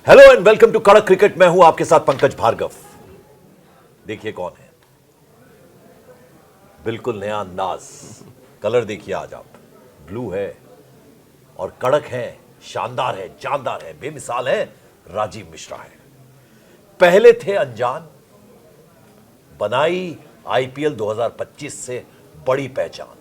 Hello and welcome to कड़क cricket. मैं हूं आपके साथ पंकज भार्गव। देखिए कौन है, बिल्कुल नया अंदाज, कलर देखिए आज आप, ब्लू है और कड़क है, शानदार है, जानदार है, बेमिसाल है। राजीव मिश्रा है। पहले थे अनजान, बनाई आईपीएल 2025 से बड़ी पहचान।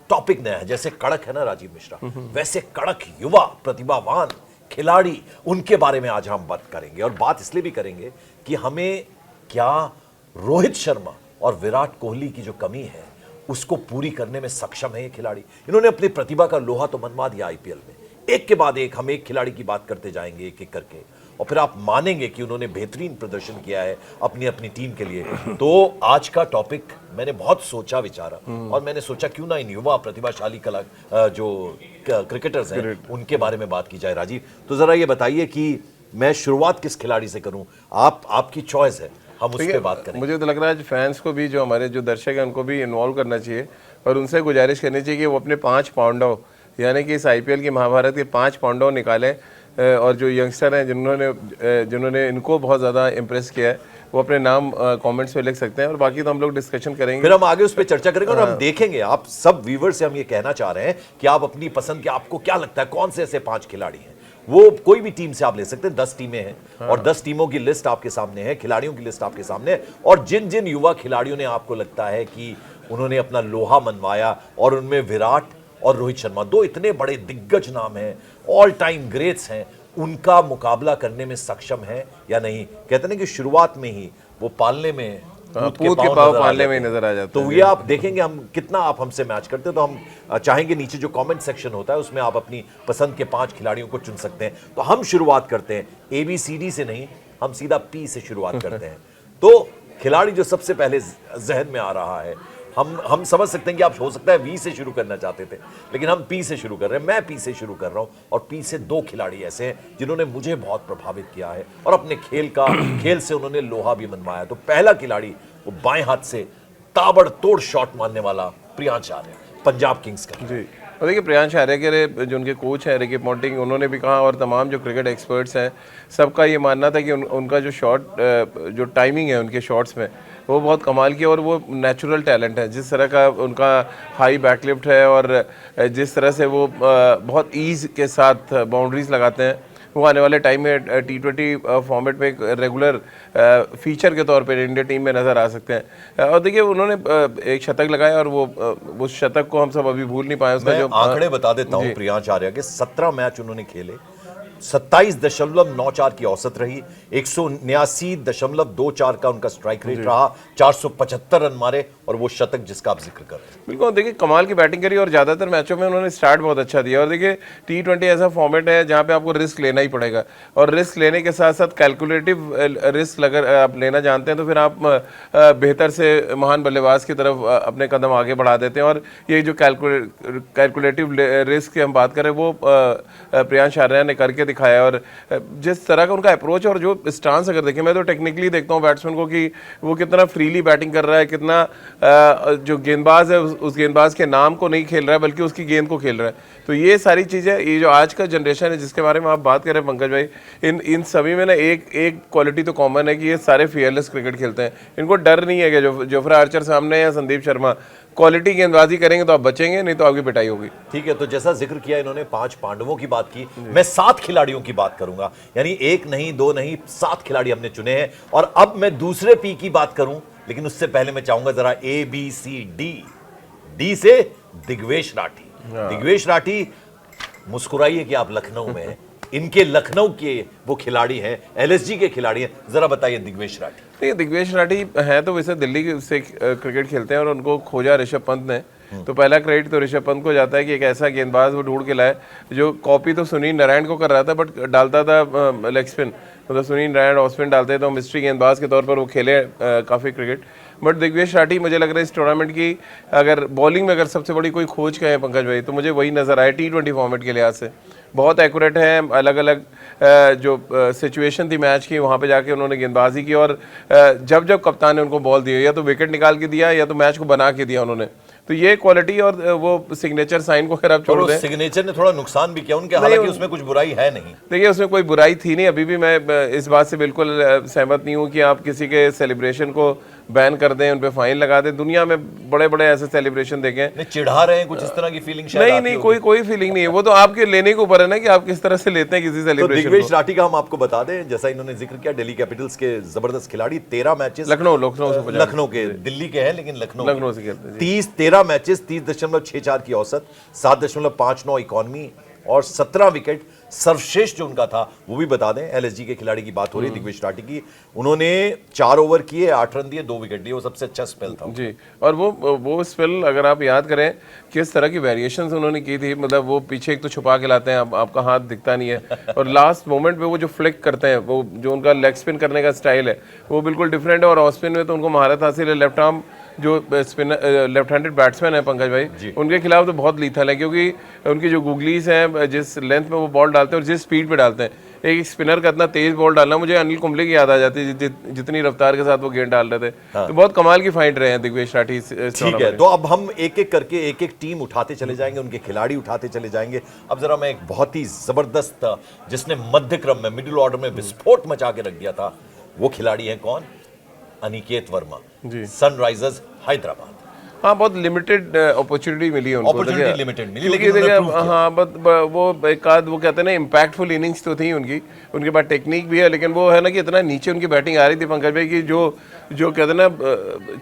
टॉपिक नया है, जैसे कड़क है ना राजीव मिश्रा, वैसे कड़क युवा प्रतिभावान खिलाड़ी, उनके बारे में आज हम बात करेंगे। और बात इसलिए भी करेंगे कि हमें क्या रोहित शर्मा और विराट कोहली की जो कमी है उसको पूरी करने में सक्षम है ये खिलाड़ी। इन्होंने अपनी प्रतिभा का लोहा तो मनवा दिया आईपीएल में। एक के बाद एक हम एक खिलाड़ी की बात करते जाएंगे एक एक करके, और फिर आप मानेंगे कि उन्होंने बेहतरीन प्रदर्शन किया है अपनी अपनी टीम के लिए। तो आज का टॉपिक मैंने बहुत सोचा विचारा और मैंने सोचा क्यों ना इन युवा प्रतिभाशाली कला जो क्रिकेटर्स हैं उनके बारे में बात की जाए। राजीव, तो जरा ये बताइए कि मैं शुरुआत किस खिलाड़ी से करूं? आपकी चॉइस है, हम उस पर बात करें। मुझे तो लग रहा है फैंस को भी, जो हमारे जो दर्शक हैं उनको भी इन्वॉल्व करना चाहिए और उनसे गुजारिश करनी चाहिए कि वो अपने 5 पांडव, यानी कि इस आईपीएल की महाभारत के 5 पांडव निकालें। और जो यंगस्टर हैं जिन्होंने इनको बहुत ज़्यादा इम्प्रेस किया है, वो अपने नाम कमेंट्स में लिख सकते हैं। और बाकी तो हम लोग डिस्कशन करेंगे, फिर हम आगे उस पर चर्चा करेंगे और हम देखेंगे। आप सब व्यूअर से हम ये कहना चाह रहे हैं कि आप अपनी पसंद के, आपको क्या लगता है कौन से ऐसे 5 खिलाड़ी हैं। वो कोई भी टीम से आप ले सकते हैं, 10 टीमें हैं और 10 टीमों की लिस्ट आपके सामने है, खिलाड़ियों की लिस्ट आपके सामने है। और जिन जिन युवा खिलाड़ियों ने आपको लगता है कि उन्होंने अपना लोहा मनवाया, और उनमें विराट और रोहित शर्मा, 2 इतने बड़े दिग्गज नाम हैं, ऑल टाइम ग्रेट्स हैं, उनका मुकाबला करने में सक्षम है या नहीं। कहते हैं कि शुरुआत में ही वो पालने में कूद के पाव पालने में नजर आ जाता है। तो ये आप देखेंगे हम कितना आप हमसे मैच करते हैं। तो हम चाहेंगे नीचे जो कमेंट सेक्शन होता है उसमें आप अपनी पसंद के 5 खिलाड़ियों को चुन सकते हैं। तो हम शुरुआत करते हैं ABCD से नहीं, हम सीधा P से शुरुआत करते हैं। तो खिलाड़ी जो सबसे पहले जहन में आ रहा है, हम समझ सकते हैं कि आप हो सकता है V से शुरू करना चाहते थे, लेकिन हम P से शुरू कर रहे हैं। मैं P से शुरू कर रहा हूं और P से 2 खिलाड़ी ऐसे हैं जिन्होंने मुझे बहुत प्रभावित किया है और अपने खेल से उन्होंने लोहा भी मनवाया। तो पहला खिलाड़ी वो बाएं हाथ से ताबड़तोड़ शॉट मारने वाला प्रियांश आर्य, पंजाब किंग्स का। जी, और देखिए प्रियांश आर्य के जो उनके कोच हैं रिकी पॉन्टिंग, उन्होंने भी कहा, और तमाम जो क्रिकेट एक्सपर्ट्स हैं सबका ये मानना था कि उनका जो जो टाइमिंग है उनके शॉट्स में, वो बहुत कमाल की, और वो नेचुरल टैलेंट है। जिस तरह का उनका हाई बैकलिफ्ट है और जिस तरह से वो बहुत ईज़ के साथ बाउंड्रीज लगाते हैं, वो आने वाले टाइम में T20 फॉर्मेट में एक रेगुलर फीचर के तौर पर इंडिया टीम में नज़र आ सकते हैं। और देखिए उन्होंने एक शतक लगाया और वो शतक को हम सब अभी भूल नहीं पाए। उसका जो आंकड़े बता देता हूं प्रियांश आर्य के, 17 मैच उन्होंने खेले, 27.94 की औसत रही, 179.24 का उनका स्ट्राइक रेट रहा, 475 रन मारे और वो शतक जिसका आप जिक्र कर रहे हैं। बिल्कुल, देखिए कमाल की बैटिंग करी और ज़्यादातर मैचों में उन्होंने स्टार्ट बहुत अच्छा दिया। और देखिए T20 ऐसा फॉर्मेट है जहाँ पे आपको रिस्क लेना ही पड़ेगा, और रिस्क लेने के साथ साथ कैलकुलेटिव रिस्क अगर आप लेना जानते हैं तो फिर आप बेहतर से महान बल्लेबाज की तरफ अपने कदम आगे बढ़ा देते हैं। और ये जो कैलकुलेटिव रिस्क की हम बात करें वो प्रियांश आर्य ने करके दिखाया। और जिस तरह का उनका अप्रोच और जो स्टांस, अगर देखें, मैं तो टेक्निकली देखता हूँ बैट्समैन को कि वो कितना फ्रीली बैटिंग कर रहा है, कितना जो गेंदबाज है उस गेंदबाज के नाम को नहीं खेल रहा है बल्कि उसकी गेंद को खेल रहा है। तो ये सारी चीज़ें, ये जो आज का जनरेशन है जिसके बारे में आप बात कर रहे हैं पंकज भाई, इन सभी में ना एक क्वालिटी तो कॉमन है कि ये सारे फियरलेस क्रिकेट खेलते हैं। इनको डर नहीं है कि जोफ्रा आर्चर सामने या संदीप शर्मा, क्वालिटी गेंदबाजी करेंगे तो आप बचेंगे, नहीं तो आपकी पिटाई होगी। ठीक है, तो जैसा जिक्र किया इन्होंने 5 पांडवों की बात की, मैं 7 खिलाड़ियों की बात करूंगा। यानी 1 नहीं 2 नहीं 7 खिलाड़ी हमने चुने हैं। और अब मैं दूसरे P की बात करूं, लेकिन उससे पहले मैं चाहूंगा जरा ABCD। D से दिग्वेश राठी। दिग्वेश राठी, मुस्कुराइए कि आप लखनऊ में हैं, इनके लखनऊ के वो खिलाड़ी हैं, LSG के खिलाड़ी हैं। जरा बताइए दिग्वेश राठी। देखिए दिग्वेश राठी है तो वैसे दिल्ली से क्रिकेट खेलते हैं और उनको खोजा ऋषभ पंत ने, तो पहला क्रेडिट तो ऋषभ पंत को जाता है कि एक ऐसा गेंदबाज वो ढूंढ के लाए जो कॉपी तो सुनील नारायण को कर रहा था बट डालता था लेग स्पिन। मतलब सुनील नारायण ऑफ स्पिन डालते तो मिस्ट्री गेंदबाज के तौर पर वो खेले काफ़ी क्रिकेट। बट दिग्वेश राठी मुझे लग रहा है इस टूर्नामेंट की अगर बॉलिंग में अगर सबसे बड़ी कोई खोज कहें पंकज भाई, तो मुझे वही नज़र आया T20 फॉर्मेट के लिहाज से। बहुत एक्यूरेट है, अलग अलग जो सिचुएशन थी मैच की वहाँ पे जाके उन्होंने गेंदबाजी की, और जब जब कप्तान ने उनको बॉल दी या तो विकेट निकाल के दिया या तो मैच को बना के दिया उन्होंने। तो ये क्वालिटी और वो सिग्नेचर साइन को अगर आप छोड़ दें, सिग्नेचर ने थोड़ा नुकसान भी किया उनके, हालांकि उसमें कुछ बुराई है नहीं। देखिए उसमें कोई बुराई थी नहीं, अभी भी मैं इस बात से बिल्कुल सहमत नहीं हूँ कि आप किसी के सेलिब्रेशन को बैन कर दें, उन पे फाइन लगा दें। दुनिया में बड़े बड़े ऐसे सेलिब्रेशन देखें, नहीं चिढ़ा रहे हैं कुछ इस तरह की फीलिंग शायद नहीं आती नहीं, होगी। कोई फीलिंग नहीं है, वो तो आपके लेने के ऊपर है ना कि आप किस तरह से लेते हैं किसी तो सेलिब्रेशन दिग्विजय को। राठी का हम आपको बता दें, जैसा इन्होंने जिक्र किया, दिल्ली कैपिटल्स के जबरदस्त खिलाड़ी, 13 मैचेस लखनऊ के, दिल्ली के हैं लेकिन लखनऊ से खेलते हैं। 13 मैचेस, 30.64 की औसत, 7.59 इकॉनमी और 17 विकेट। सर्वश्रेष्ठ जो उनका था वो भी बता दें, एलएसजी के खिलाड़ी की बात हो रही है दिग्विजय राठी की, उन्होंने 4 ओवर किए, 8 रन दिए, 2 विकेट दिए, वो सबसे अच्छा स्पेल था जी। और वो स्पेल अगर आप याद करें किस तरह की वेरिएशंस उन्होंने की थी, मतलब वो पीछे एक तो छुपा के लाते हैं, आपका हाथ दिखता नहीं है, और लास्ट मोमेंट पे वो जो फ्लिक करते हैं, वो जो उनका लेग स्पिन करने का स्टाइल है वो बिल्कुल डिफरेंट है। और ऑफ स्पिन में तो उनको महारत हासिल है। लेफ्ट आर्म जो स्पिनर, लेफ्ट हैंडेड बैट्समैन है पंकज भाई, उनके खिलाफ तो बहुत लीथल है, क्योंकि उनकी जो गुगलीज हैं, जिस लेंथ में वो बॉल डालते हैं और जिस स्पीड पे डालते हैं, एक स्पिनर का इतना तेज बॉल डालना, मुझे अनिल कुंबले की याद आ जाती है जितनी रफ्तार के साथ वो गेंद डाल रहे थे। तो बहुत कमाल की फाइट रहे हैं दिग्विजय राठी। ठीक है, तो अब हम एक एक करके एक एक टीम उठाते चले जाएंगे, उनके खिलाड़ी उठाते चले जाएंगे। अब जरा मैं एक बहुत ही जबरदस्त, जिसने मध्य क्रम में, मिडिल ऑर्डर में विस्फोट मचा के रख दिया था, वो खिलाड़ी है कौन? अनिकेत वर्मा, सनराइजर्स हैदराबाद। हाँ, बहुत लिमिटेड अपॉर्चुनिटी मिली है उनको, अपॉर्चुनिटी लिमिटेड मिली, क्योंकि लेकिन उन्होंने देखिए हाँ, वो एक आध वो कहते हैं ना इम्पैक्टफुल इनिंग्स तो थी उनकी, उनके पास टेक्निक भी है, लेकिन वो है ना कि इतना नीचे उनकी बैटिंग आ रही थी पंकज भाई कि जो कहते हैं ना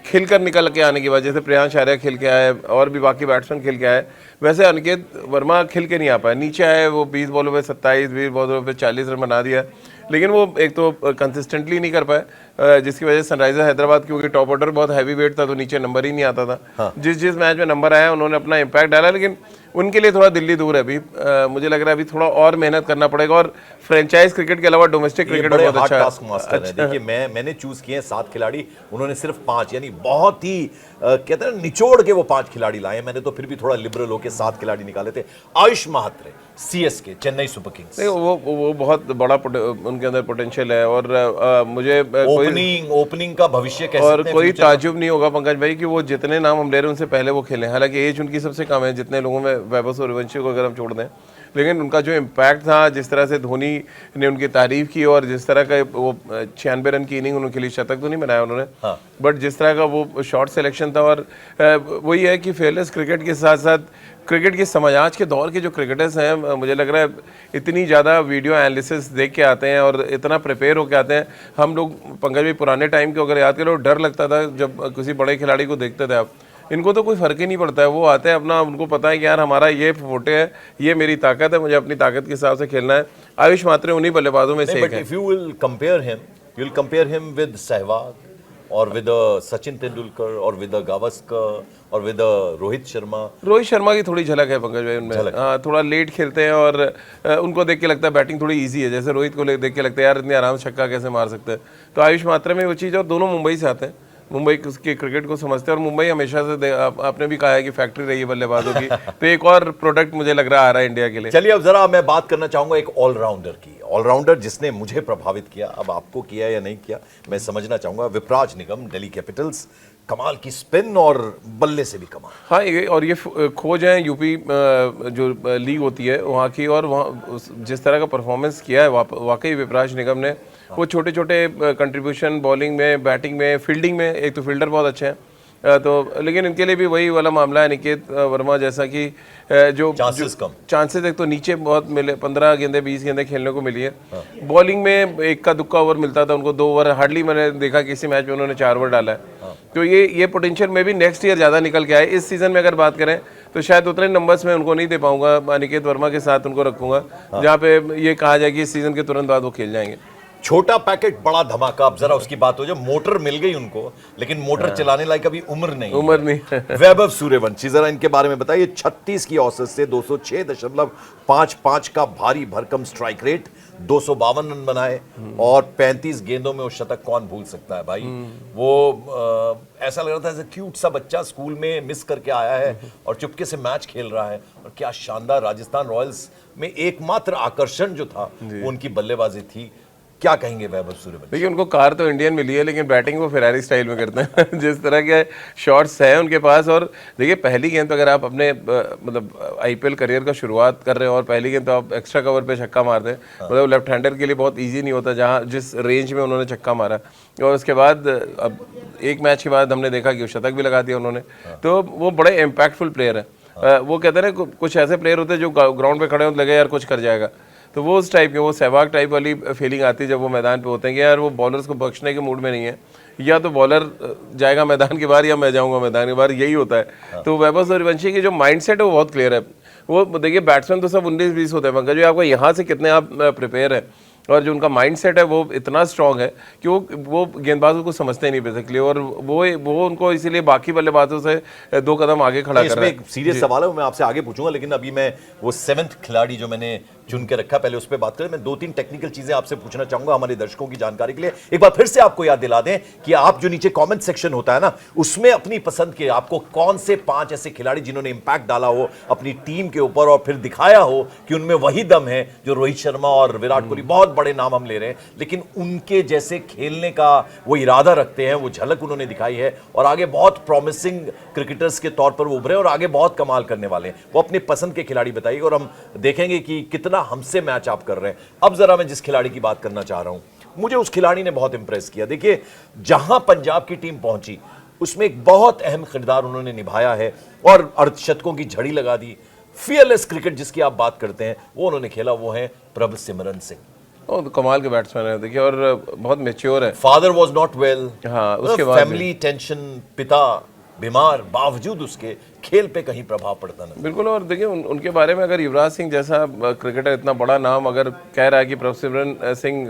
खिल कर निकल के आने की बात, जैसे प्रियांश आर्या खिल के आए और भी बाकी बैट्समैन खिल के आए, वैसे अनिकेत वर्मा खिल के नहीं आ पाए। नीचे आए, वो 20 बॉलों पे 27, 20 बॉलों पे 40 रन बना दिया, लेकिन वो एक तो कंसिस्टेंटली नहीं कर पाए, जिसकी वजह से सनराइजर हैदराबाद, क्योंकि टॉप ऑर्डर बहुत हैवी वेट था तो नीचे नंबर ही नहीं आता था। हाँ। जिस मैच में नंबर आया उन्होंने अपना इम्पैक्ट डाला, लेकिन उनके लिए थोड़ा दिल्ली दूर है अभी। मुझे लग रहा है अभी थोड़ा और मेहनत करना पड़ेगा, और फ्रेंचाइज क्रिकेट के अलावा डोमेस्टिक क्रिकेट में बहुत अच्छा टास्क मास्टर है। देखिए मैंने चूज किए हैं 7 खिलाड़ी, उन्होंने सिर्फ 5, यानी बहुत ही कहते हैं निचोड़ के वो 5 खिलाड़ी लाए। मैंने तो फिर भी थोड़ा लिबरल होकर 7 खिलाड़ी निकाले थे। Ayush Mhatre, CSK, Chennai super Kings, वो बहुत बड़ा उनके अंदर पोटेंशियल है, और मुझे ओपनिंग का भविष्य कैसे, और कोई ताजुब नहीं होगा पंकज भाई कि वो जितने नाम हम ले रहे हैं उनसे पहले वो खेले। हालांकि एज उनकी सबसे कम है जितने लोगों में, वैभव सूर्यवंशी को अगर हम छोड़ दें, लेकिन उनका जो इम्पैक्ट था, जिस तरह से धोनी ने उनकी तारीफ की, और जिस तरह का वो 96 रन की इनिंग उनके लिए, शतक तो नहीं बनाया उन्होंने, बट जिस तरह का वो शॉट सिलेक्शन था, और वही है कि फेयरलेस क्रिकेट के साथ साथ क्रिकेट की समझ, आज के दौर के जो क्रिकेटर्स हैं, मुझे लग रहा है इतनी ज़्यादा वीडियो एनालिसिस देख के आते हैं और इतना प्रिपेयर होकर आते हैं। हम लोग पंकज भाई पुराने टाइम के अगर याद करो, डर लगता था जब किसी बड़े खिलाड़ी को देखते थे आप। इनको तो कोई फर्क ही नहीं पड़ता है, वो आते हैं अपना, उनको पता है कि यार हमारा ये फोटे है, ये मेरी ताकत है, मुझे अपनी ताकत के हिसाब से खेलना है। आयुष मात्रे उन्हीं बल्लेबाजों में से एक है। If you will compare him with Sehwag और विद सचिन तेंदुलकर और विद गावस्कर और विद रोहित शर्मा की थोड़ी झलक है पंकज भाई उनमें। हाँ, थोड़ा लेट खेलते हैं, और उनको देख के लगता है बैटिंग थोड़ी इजी है, जैसे रोहित को देख के लगता है यार इतनी आराम से छक्का कैसे मार सकते हैं। तो आयुष मात्रा में वो चीज़, और दोनों मुंबई से आते हैं, मुंबई के क्रिकेट को समझते हैं, और मुंबई हमेशा से आपने भी कहा है कि फैक्ट्री रही है बल्लेबाजों की, तो एक और प्रोडक्ट मुझे लग रहा आ रहा है इंडिया के लिए। चलिए अब जरा मैं बात करना चाहूंगा एक ऑलराउंडर की, ऑलराउंडर जिसने मुझे प्रभावित किया, अब आपको किया या नहीं किया मैं समझना चाहूंगा। विपराज निगम, दिल्ली कैपिटल्स, कमाल की स्पिन और बल्ले से भी कमाल। हाँ, ये खोज है यूपी जो लीग होती है वहाँ की, और वहाँ जिस तरह का परफॉर्मेंस किया है वाकई विपराज निगम ने, वो छोटे छोटे कंट्रीब्यूशन बॉलिंग में, बैटिंग में, फील्डिंग में, एक तो फील्डर बहुत अच्छे हैं, तो लेकिन इनके लिए भी वही वाला मामला है निकेत वर्मा जैसा कि जो चांसेस एक तो नीचे बहुत मिले, 15 गेंदे 20 गेंदे खेलने को मिली है। बॉलिंग में एक का दुक्का ओवर मिलता था उनको, 2 ओवर हार्डली मैंने देखा किसी मैच में उन्होंने 4 ओवर डाला है। तो ये पोटेंशियल में भी नेक्स्ट ईयर ज़्यादा निकल के आए। इस सीज़न में अगर बात करें तो शायद उतने नंबर्स में उनको नहीं दे पाऊंगा, अनिकेत वर्मा के साथ उनको रखूंगा, जहाँ पे ये कहा जाए कि इस सीज़न के तुरंत बाद वो खेल जाएंगे। छोटा पैकेट बड़ा धमाका, अब जरा उसकी बात हो जाए। मोटर मिल गई उनको, लेकिन मोटर चलाने लायक अभी उम्र नहीं। वैभव सूर्यवंशी, जरा इनके बारे में बताइए। 36 की औसत से 206.55 का भारी भरकम स्ट्राइक रेट, 252 रन बनाए, और 35 गेंदों में वो शतक कौन भूल सकता है भाई। वो ऐसा लग रहा था जैसे क्यूट सा बच्चा स्कूल में मिस करके आया है और चुपके से मैच खेल रहा है। और क्या शानदार, राजस्थान रॉयल्स में एकमात्र आकर्षण जो था वो उनकी बल्लेबाजी थी। क्या कहेंगे वैभव सूर्यवंशी? देखिए उनको कार तो इंडियन मिली है, लेकिन बैटिंग वो फेरारी स्टाइल में करते हैं जिस तरह के शॉट्स हैं उनके पास। और देखिए पहली गेंद पे अगर आप अपने मतलब आईपीएल करियर का शुरुआत कर रहे हो और पहली गेंद पे आप एक्स्ट्रा कवर पे छक्का मार दें, मतलब लेफ्ट हैंडर के लिए बहुत इजी नहीं होता जहाँ जिस रेंज में उन्होंने छक्का मारा। और उसके बाद अब एक मैच के बाद हमने देखा कि शतक भी लगा दिया उन्होंने, तो वो बड़े इम्पैक्टफुल प्लेयर है। वो कहते हैं ना कुछ ऐसे प्लेयर होते हैं जो ग्राउंड पे खड़े हो लगे यार कुछ कर जाएगा, तो वो उस टाइप के, वो सहवाग टाइप वाली फीलिंग आती है जब वो मैदान पे होते हैं कि यार वो बॉलर्स को बख्शने के मूड में नहीं है, या तो बॉलर जाएगा मैदान के बाहर या मैं जाऊंगा मैदान के बाहर, यही होता है। तो वैभव सूर्यवंशी की जो माइंडसेट है वो बहुत क्लियर है। वो देखिए बैट्समैन तो सब 19-20 होते हैं पंकज जी, आपको यहाँ से कितने आप प्रिपेयर हैं, और जो उनका माइंडसेट है वो इतना स्ट्रांग है कि वो गेंदबाजों को समझते ही नहीं बेसिकली, और वो उनको इसीलिए बाकी बल्लेबाजों से 2 कदम आगे खड़ा कर रहा है। एक सीरियस सवाल है, वो मैं आपसे आगे पूछूंगा, लेकिन अभी मैं वो 7th खिलाड़ी जो मैंने चुन के रखा पहले उस पर बात करें। मैं 2-3 टेक्निकल चीजें आपसे पूछना चाहूंगा हमारे दर्शकों की जानकारी के लिए। एक बार फिर से आपको याद दिला दें कि आप जो नीचे कमेंट सेक्शन होता है ना, उसमें अपनी पसंद के आपको कौन से 5 ऐसे खिलाड़ी जिन्होंने इंपैक्ट डाला हो अपनी टीम के ऊपर और फिर दिखाया हो कि उनमें वही दम है जो रोहित शर्मा और विराट कोहली, बहुत बड़े नाम हम ले रहे हैं, लेकिन उनके जैसे खेलने का वो इरादा रखते हैं, वो झलक उन्होंने दिखाई है और आगे बहुत प्रॉमिसिंग क्रिकेटर्स के तौर पर वो उभरे और आगे बहुत कमाल करने वाले हैं। वो अपने पसंद के खिलाड़ी बताइए और हम देखेंगे कि कितना हमसे मैच आप कर रहे हैं। अब जरा मैं जिस खिलाड़ी की बात करना चाह रहा हूं, मुझे उस खिलाड़ी ने बहुत इंप्रेस किया। देखिए जहां पंजाब की टीम पहुंची उसमें एक बहुत अहम किरदार उन्होंने निभाया है और अर्धशतकों की झड़ी लगा दी। फियरलेस क्रिकेट जिसकी आप बात करते हैं वो उन्होंने खेला, वो है प्रभसिमरन सिंह। तो कमाल के बैट्समैन है देखिए, और बहुत मैच्योर है। फादर वाज नॉट वेल, हाँ, उसके बाद फैमिली टेंशन, पिता बीमार, बावजूद उसके खेल पे कहीं प्रभाव पड़ता नहीं। बिल्कुल। और देखिए उनके बारे में अगर युवराज सिंह जैसा क्रिकेटर इतना बड़ा नाम अगर कह रहा है कि Prabhsimran Singh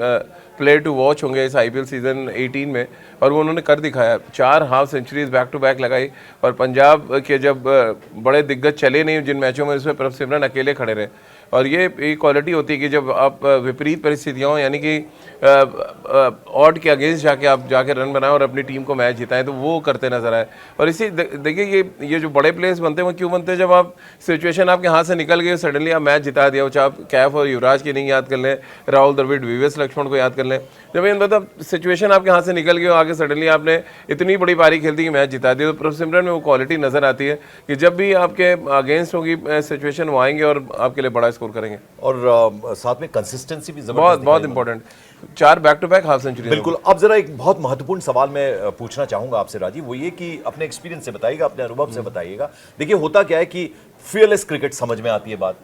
player to watch होंगे इस आईपीएल सीजन 18 में, और वो उन्होंने कर दिखाया। 4 half centuries back to back लगाई, और पंजाब के जब बड़े दिग्गज चले नहीं जिन मैचों में, उसमें प्रभसिमरन अकेले खड़े रहे। और ये क्वालिटी होती है कि जब आप विपरीत परिस्थितियों यानी कि ऑड के अगेंस्ट जाके रन बनाएं और अपनी टीम को मैच जिताएं, तो वो करते नजर आए। और इसी देखिए ये जो बड़े प्लेयर्स बनते हैं वो क्यों बनते हैं, जब आप सिचुएशन आपके हाथ से निकल गई सडनली आप मैच जिता दिया हो। चाहे आप कैफ और युवराज की नहीं याद कर लें, राहुल द्रविड़, वीवीएस लक्ष्मण को याद कर लें, जब ये मतलब सिचुएशन आपके हाथ से निकल गई हो, आगे सडनली आपने इतनी बड़ी पारी खेल दी कि मैच जिता दिया। तो प्रभसिमरन में वो क्वालिटी नजर आती है कि जब भी आपके अगेंस्ट होगी सिचुएशन वो आएंगे और आपके लिए बड़ा स्कोर करेंगे। और साथ में कंसिस्टेंसी भी बहुत important. 4 back to back half century. बिल्कुल। अब जरा एक बहुत महत्वपूर्ण सवाल मैं पूछना चाहूंगा आपसे राजीव, वो ये कि अपने एक्सपीरियंस से बताइएगा, अपने अनुभव से बताइएगा। देखिए होता क्या है कि फियरलेस क्रिकेट समझ में आती है बात,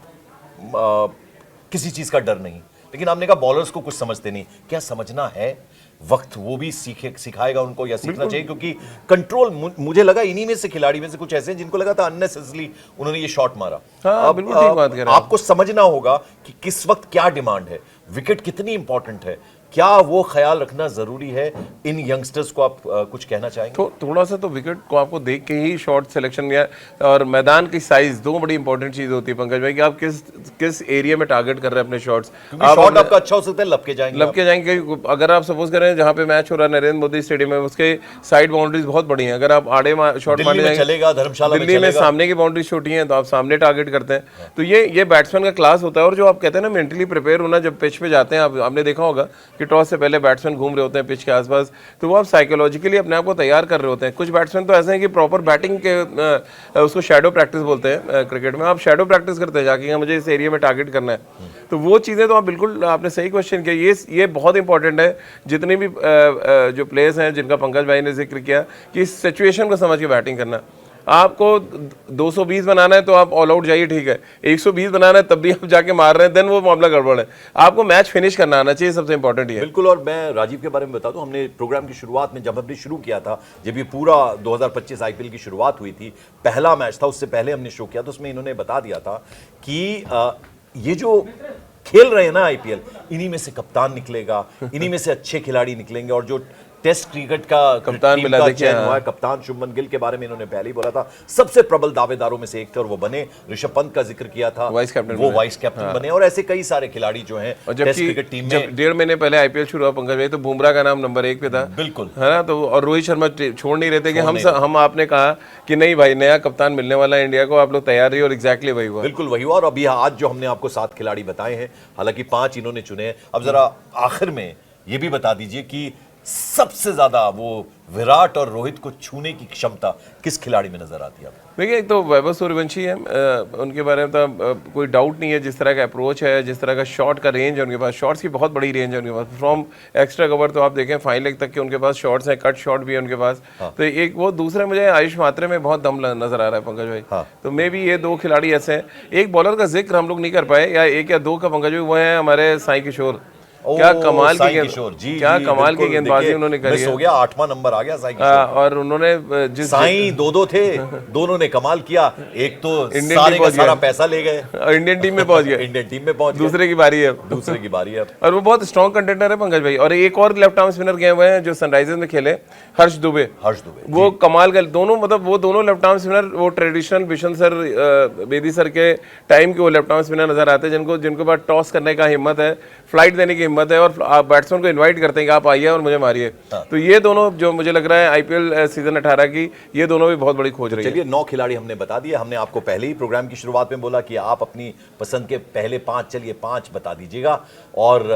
किसी चीज का डर नहीं, लेकिन आपने कहा बॉलर्स को कुछ समझते नहीं। क्या समझना है, वक्त वो भी सिखाएगा उनको या सीखना चाहिए, क्योंकि कंट्रोल मुझे लगा इन्हीं में से खिलाड़ी में से कुछ ऐसे हैं जिनको लगा था अननेसेसरी उन्होंने ये शॉट मारा। हाँ, बिल्कुल ठीक बात कह रहे हैं। आपको समझना होगा कि किस वक्त क्या डिमांड है, विकेट कितनी इंपॉर्टेंट है, क्या वो ख्याल रखना जरूरी है। इन यंगस्टर्स को आप कुछ कहना चाहेंगे? तो थोड़ा सा तो विकेट को आपको देख के ही शॉट सिलेक्शन या और मैदान की साइज, 2 बड़ी इंपॉर्टेंट चीज होती है पंकज भाई, कि आप किस एरिया में टारगेट कर रहे हैं अपने शॉट्स। शॉट आपका अच्छा हो सकता है, लपके जाएंगे। अगर आप सपोज करें जहां पे मैच हो रहा है नरेंद्र मोदी स्टेडियम में, उसके साइड बाउंड्रीज बहुत बड़ी हैं, अगर आप आड़े शॉट मारने जाएंगे, चलेगा धर्मशाला में दिल्ली में सामने की बाउंड्रीज छोटी हैं तो आप सामने टारगेट करते हैं। तो ये बैट्समैन का क्लास होता है। और जो आप कहते हैं ना मेंटली प्रिपेयर होना, जब पिच पे जाते हैं, आपने देखा होगा कि टॉस से पहले बैट्समैन घूम रहे होते हैं पिच के आसपास, तो वो आप साइकोलॉजिकली अपने आप को तैयार कर रहे होते हैं। कुछ बैट्समैन तो ऐसे हैं कि प्रॉपर बैटिंग के उसको शैडो प्रैक्टिस बोलते हैं क्रिकेट में, आप शैडो प्रैक्टिस करते हैं जाके मुझे इस एरिया में टारगेट करना है। तो वो चीज़ें तो आप बिल्कुल, आपने सही क्वेश्चन किया, ये बहुत इंपॉर्टेंट है। जितने भी जो प्लेयर्स हैं जिनका पंकज भाई ने जिक्र किया कि इस सिचुएशन को समझ के बैटिंग करना। आपको 220 बनाना है तो आप ऑल आउट जाइए, ठीक है। 120 बनाना है तब भी आप जाके मार रहे हैं, देन वो मामला गड़बड़ है। आपको मैच फिनिश करना आना चाहिए, सबसे इंपॉर्टेंट ये। बिल्कुल। और मैं राजीव के बारे में बता दूं, हमने प्रोग्राम की शुरुआत में जब हमने शुरू किया था, जब ये पूरा 2025 आईपीएल की शुरुआत हुई थी, पहला मैच था, उससे पहले हमने शो किया तो उसमें इन्होंने बता दिया था कि ये जो खेल रहे हैं ना आईपीएल, इन्हीं में से कप्तान निकलेगा, इन्हीं में से अच्छे खिलाड़ी निकलेंगे। और जो टेस्ट क्रिकेट का कप्तान मिला चयन हुआ है, कप्तान शुभमन गिल के बारे में इन्होंने पहले ही बोला था, सबसे प्रबल दावेदारों में से एक थे और वो बने। ऋषभ पंत का जिक्र किया था, वाइस कैप्टन, वो वाइस कैप्टन बने। और ऐसे कई सारे खिलाड़ी जो हैं टेस्ट क्रिकेट टीम में। 1.5 महीने पहले आईपीएल शुरू हुआ पंकज भाई, तो बुमराह का नाम नंबर 1 पे था, बिल्कुल, है ना। तो और रोहित शर्मा छोड़ नहीं रहे थे कि हम आपने कहा कि नहीं भाई नया कप्तान मिलने वाला है इंडिया को, आप लोग तैयार रहिए, और एग्जैक्टली वही हुआ। बिल्कुल वही हुआ। और अभी आज जो हमने आपको 7 खिलाड़ी बताए हैं, हालांकि 5 इन्होंने चुने हैं। अब जरा आखिर में ये भी बता दीजिए कि सबसे ज्यादा वो विराट और रोहित को छूने की क्षमता किस खिलाड़ी में नजर आती है आपको? देखिए, एक तो वैभव सूर्यवंशी है, उनके बारे में तो कोई डाउट नहीं है। जिस तरह का अप्रोच है, जिस तरह का शॉट का रेंज है उनके पास, शॉट्स की बहुत बड़ी रेंज है उनके पास। फ्रॉम एक्स्ट्रा कवर तो आप देखें फाइन लेग तक के उनके पास शॉट्स हैं, कट शॉट भी है उनके पास। तो एक वो, दूसरे मुझे आयुष मात्रे में बहुत दम नजर आ रहा है पंकज भाई। तो मे भी ये दो खिलाड़ी ऐसे हैं। एक बॉलर का जिक्र हम लोग नहीं कर पाए, या एक या दो का पंकज भाई, वो है हमारे साई किशोर। क्या कमाल की क्या कमाल की गेंदबाजी उन्होंने करी हो गया, 8वां नंबर आ गया साई किशोर। और उन्होंने जिस साई दो थे, दोनों ने कमाल किया। एक तो सारे का सारा पैसा ले गए, इंडियन टीम में पहुंच गए, इंडियन टीम में पहुंच गए। दूसरे की बारी है, दूसरे की बारी है। और वो बहुत स्ट्रॉन्ग कंटेंडर है पंकज भाई। और एक और लेफ्ट आर्म स्पिनर गए हुए हैं जो सनराइजर्स में खेले, हर्ष दुबे। वो कमाल का, दोनों मतलब वो दोनों लेफ्ट आर्म स्पिनर, वो traditional Bishan sir, Bedi sir के टाइम के वो लेफ्ट आर्म स्पिनर नजर आते हैं जिनके पास टॉस करने का हिम्मत है, फ्लाइट देने की हिम्मत है, और बैट्समैन को इनवाइट करते हैं कि आप आइए और मुझे मारिए। तो ये दोनों, जो मुझे लग रहा है आईपीएल सीजन 18 की, ये दोनों भी बहुत बड़ी खोज रही है। चलिए, 9 खिलाड़ी हमने बता दिए। हमने आपको पहले ही प्रोग्राम की शुरुआत में बोला कि आप अपनी पसंद के पहले 5, चलिए 5 बता दीजिएगा। और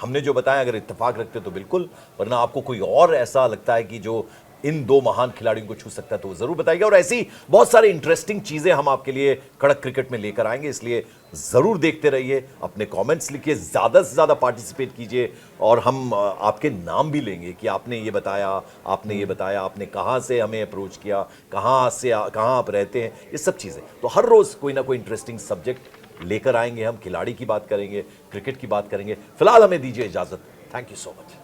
हमने जो बताया, अगर इत्तेफाक रखते तो बिल्कुल, वरना आपको कोई और ऐसा लगता है कि जो इन 2 महान खिलाड़ियों को छू सकता है तो वो जरूर बताइएगा। और ऐसी बहुत सारी इंटरेस्टिंग चीजें हम आपके लिए कड़क क्रिकेट में लेकर आएंगे, इसलिए जरूर देखते रहिए, अपने कमेंट्स लिखिए, ज्यादा से ज्यादा पार्टिसिपेट कीजिए। और हम आपके नाम भी लेंगे कि आपने ये बताया, आपने कहाँ से हमें अप्रोच किया, कहाँ आप रहते हैं, ये सब चीजें। तो हर रोज कोई ना कोई इंटरेस्टिंग सब्जेक्ट लेकर आएंगे हम, खिलाड़ी की बात करेंगे, क्रिकेट की बात करेंगे। फिलहाल हमें दीजिए इजाजत। Thank you so much.